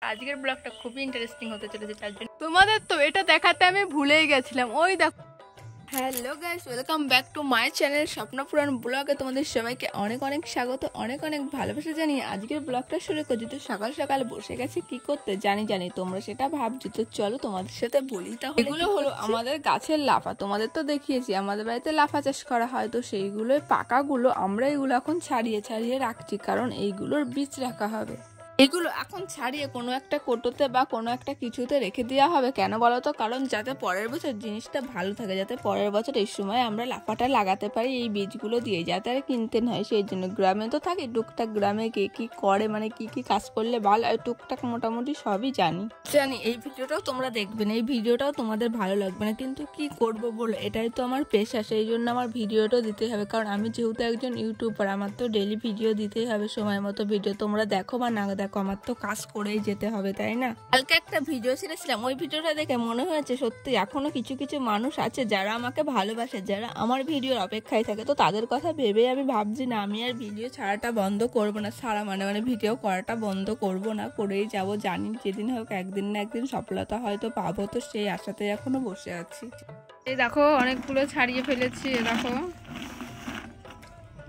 আজকের ব্লগটা খুবই ইন্টারেস্টিং হতে চলেছে, তার জন্য তোমাদের তো এটা দেখাতে আমি ভুলেই গেছিলাম। ওই দেখো, hello guys, welcome back to my channel Swapnapuran ব্লগে তোমাদের সবাইকে অনেক অনেক স্বাগত, অনেক অনেক ভালোবাসা জানিয়ে আজকের ব্লগটা শুরু করছি। তো সকাল সকাল বসে গেছি কি করতে, জানি তোমরা সেটা ভাবছো, তো চলো তোমাদের সাথে বলি। তাহলে এগুলো হলো আমাদের গাছের লাফা, তোমাদের তো দেখিয়েছি আমাদের বাড়িতে লাফা চাষ করা হয়। তো সেইগুলোর পাকাগুলো আমরা এগুলো এখন ছাড়িয়ে রাখছি, কারণ এইগুলোর বীজ রাখা হবে। এগুলো এখন ছাড়িয়ে কোনো একটা কোটোতে বা কোনো একটা কিছুতে রেখে দেওয়া হবে। কেন বলো তো? কারণ যাতে পরের বছর জিনিসটা ভালো থাকে, যাতে পরের বছর এই সময় আমরা লাফাটা লাগাতে পারি এই বীজগুলো দিয়ে, যাতে আর কিনতে নয়। সেই জন্য গ্রামে তো থাকি, টুকটাক গ্রামে কে কি করে, মানে কি কি কাজ করলে ভালো হয় টুকটাক মোটামুটি সবই জানি। এই ভিডিওটাও তোমরা দেখবে না, এই ভিডিওটাও তোমাদের ভালো লাগবে না, কিন্তু কি করব বলো, এটাই তো আমার পেশা, সেই জন্য আমার ভিডিওটাও দিতে হবে। কারণ আমি যেহেতু একজন ইউটিউবার, আমার তো ডেলি ভিডিও দিতেই হবে, সময় মতো ভিডিও তোমরা দেখো বা না দেখো, আমার তো কাজ করেই যেতে হবে, তাই না? কালকে একটা ভিডিও ছেড়েছিলাম, ওই ভিডিওটা দেখে মনে হয়েছে সত্যি এখনো কিছু কিছু মানুষ আছে যারা আমাকে ভালোবাসে, যারা আমার ভিডিওর অপেক্ষায় থাকে। তো তাদের কথা ভেবে আমি ভাবছি না, আমি আর ভিডিও ছাড়াটা বন্ধ করবো না, ছাড়া মানে ভিডিও করাটা বন্ধ করব না, করেই যাব। জানি যেদিন হোক একদিন না একদিন সফলতা হয়তো পাবো, তো সেই আশাতে এখনো বসে আছি। এই দেখো অনেকগুলো ছাড়িয়ে ফেলেছি, দেখো।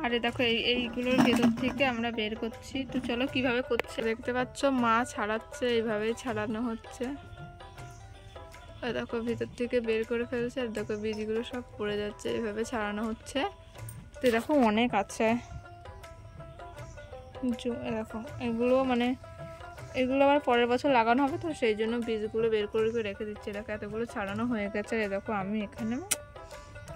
আরে দেখো এইগুলোর ভেতর থেকে আমরা বের করছি। তো চলো কিভাবে করছে দেখতে পাচ্ছ, মা ছাড়াচ্ছে, এইভাবেই ছাড়ানো হচ্ছে। আর দেখো ভেতর থেকে বের করে ফেলছে, আর দেখো বীজগুলো সব পড়ে যাচ্ছে, এইভাবে ছাড়ানো হচ্ছে। তো দেখো অনেক আছে, দেখো এগুলো এগুলো আবার পরের বছর লাগানো হবে, তো সেই জন্য বীজগুলো বের করে রেখে দিচ্ছে। দেখো এতগুলো ছাড়ানো হয়ে গেছে। দেখো আমি এখানে,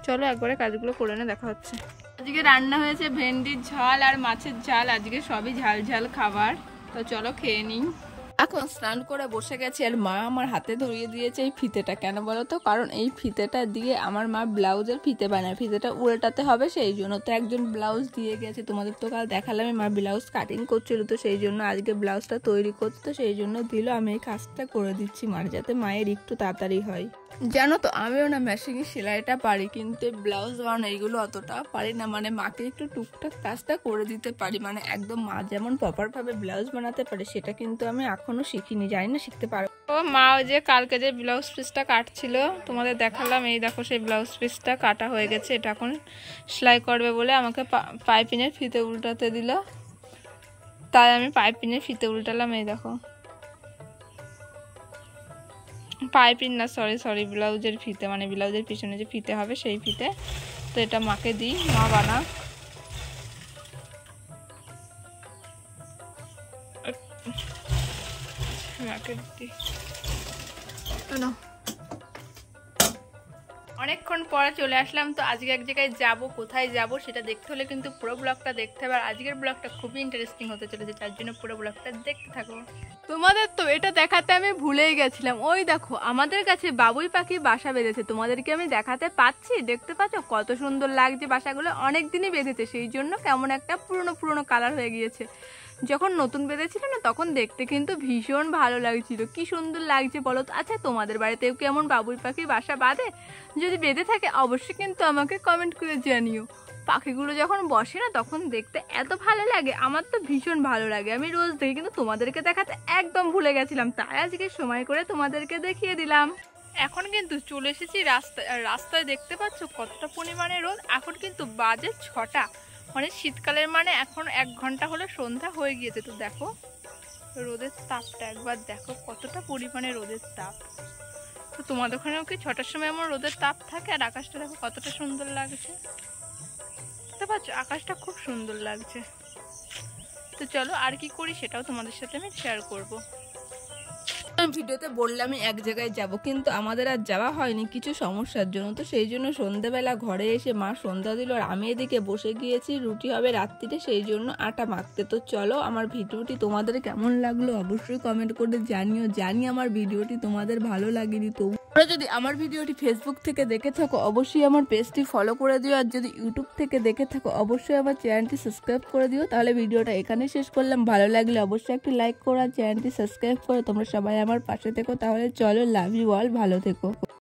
চলো একবারে কাজগুলো করে না, দেখা হচ্ছে। আজকে রান্না হয়েছে ভেন্ডির ঝাল আর মাছের ঝাল, আজকে সবই ঝাল ঝাল খাবার। তো চলো খেয়ে নিই। এখন স্নান করে বসে গেছি, আর মা আমার হাতে ধরিয়ে দিয়েছে এই ফিতেটা। কেন বলো তো? কারণ এই ফিতেটা দিয়ে আমার মা ব্লাউজের ফিতে বানায়, ফিতেটা উল্টাতে হবে, সেই জন্য। তো একজন ব্লাউজ দিয়ে গেছে, তোমাদের তো কাল দেখালাম মা ব্লাউজ কাটিং করছিল, তো সেই জন্য আজকে ব্লাউজটা তৈরি করতে, তো সেই জন্য দিল। আমি এই কাজটা করে দিচ্ছি মার, যাতে মায়ের একটু তাড়াতাড়ি হয়। জানো তো আমিও না মেশিনের সেলাইটা পারি, কিন্তু ব্লাউজ বানানো এইগুলো অতটা পারি না। মাকে একটু টুকটাক কাজটা করে দিতে পারি, একদম মা যেমন প্রপার ভাবে ব্লাউজ বানাতে পারে সেটা কিন্তু আমি এখনো শিখিনি, জানি না শিখতে পারবো। ও মা ওই যে কালকে যে ব্লাউজ পিসটা কাটছিল তোমাদের দেখালাম, এই দেখো সেই ব্লাউজ পিসটা কাটা হয়ে গেছে। এটা এখন সেলাই করবে বলে আমাকে পাইপিনের ফিতে উল্টাতে দিল, তাই আমি পাইপিনের ফিতে উল্টালাম। এই দেখো, পাইপিন না, সরি ব্লাউজের ফিতে, ব্লাউজের পিছনে যে ফিতে হবে সেই ফিতে। তো এটা মাকে দিই, মা বানা। মাকে দিই। অনেকক্ষণ পরে চলে আসলাম। তো আজকে এক জায়গায় যাব, কোথায় যাব সেটা দেখতে হলে কিন্তু পুরো ব্লগটা দেখতে হবে। আর আজকের ব্লগটা খুবই ইন্টারেস্টিং হতে চলেছে, তার জন্য পুরো ব্লগটা দেখতে থাকো। তোমাদের তো এটা দেখাতে আমি ভুলেই গেছিলাম। ওই দেখো আমাদের কাছে বাবুই পাখি বাসা বেঁধেছে, তোমাদেরকে আমি দেখাতে পাচ্ছি, দেখতে পাচ্ছ কত সুন্দর লাগছে। বাসাগুলো অনেক দিনই বেঁধেছে, সেই জন্য কেমন একটা পুরনো কালার হয়ে গিয়েছে। যখন নতুন বেঁধেছিল না, তখন দেখতে কিন্তু ভীষণ ভালো লাগছিল, কি সুন্দর লাগছে বলো তো। আচ্ছা তোমাদের বাড়িতেও কেমন বাবুই পাখি বাসা বাঁধে? যদি বেঁধে থাকে অবশ্যই কিন্তু আমাকে কমেন্ট করে জানিও। পাখিগুলো যখন বসে না, তখন দেখতে এত ভালো লাগে, আমার তো ভীষণ ভালো লাগে, আমি রোজ দেখি, কিন্তু তোমাদেরকে দেখাতে একদম ভুলে গেছিলাম, তাই আজকে সময় করে তোমাদেরকে দেখিয়ে দিলাম। এখন কিন্তু চলে এসেছি রাস্তায়, আর রাস্তায় দেখতে পাচ্ছ কতটা পরিমাণে রোদ। এখন কিন্তু বাজে 6টা, শীতকালের এখন 1 ঘন্টা হলো সন্ধ্যা হয়ে গিয়েছে। তো দেখো রোদের তাপটা একবার দেখো, কতটা পরিমাণে রোদের তাপ। তো তোমাদের ওখানেও কি 6টার সময় এমন রোদের তাপ থাকে? আর আকাশটা দেখো কতটা সুন্দর লাগছে, বুঝতে পারছো? আকাশটা খুব সুন্দর লাগছে। তো চলো আর কি করি সেটাও তোমাদের সাথে আমি শেয়ার করবো। ভিডিওতে বললামই এক জায়গায় যাব, কিন্তু আমাদের আর যাওয়া হয়নি কিছু সমস্যার জন্য। তো সেই জন্য সন্ধ্যাবেলা ঘরে এসে মা সন্ধ্যা দিল, আর আমি এদিকে বসে গিয়েছি, রুটি হবে রাত্রিতে, সেই জন্য আটা মাখতে। তো চলো আমার ভিডিওটি তোমাদের কেমন লাগলো অবশ্যই কমেন্ট করে জানিও। জানি আমার ভিডিওটি তোমাদের ভালো লাগেনি, তো তোমরা যদি আমার ভিডিওটি ফেসবুক থেকে দেখে থাকো অবশ্যই আমার পেজটি ফলো করে দিও, আর যদি ইউটিউব থেকে দেখে থাকো অবশ্যই আমার চ্যানেলটি সাবস্ক্রাইব করে দিও। তাহলে ভিডিওটা এখানে শেষ করলাম, ভালো লাগলে অবশ্যই একটি লাইক করো, আর চ্যানেলটি সাবস্ক্রাইব করে তোমরা সবাই আমার পাশে থেকো। তাহলে চলো, লাভ ইউ অল, ভালো থেকো।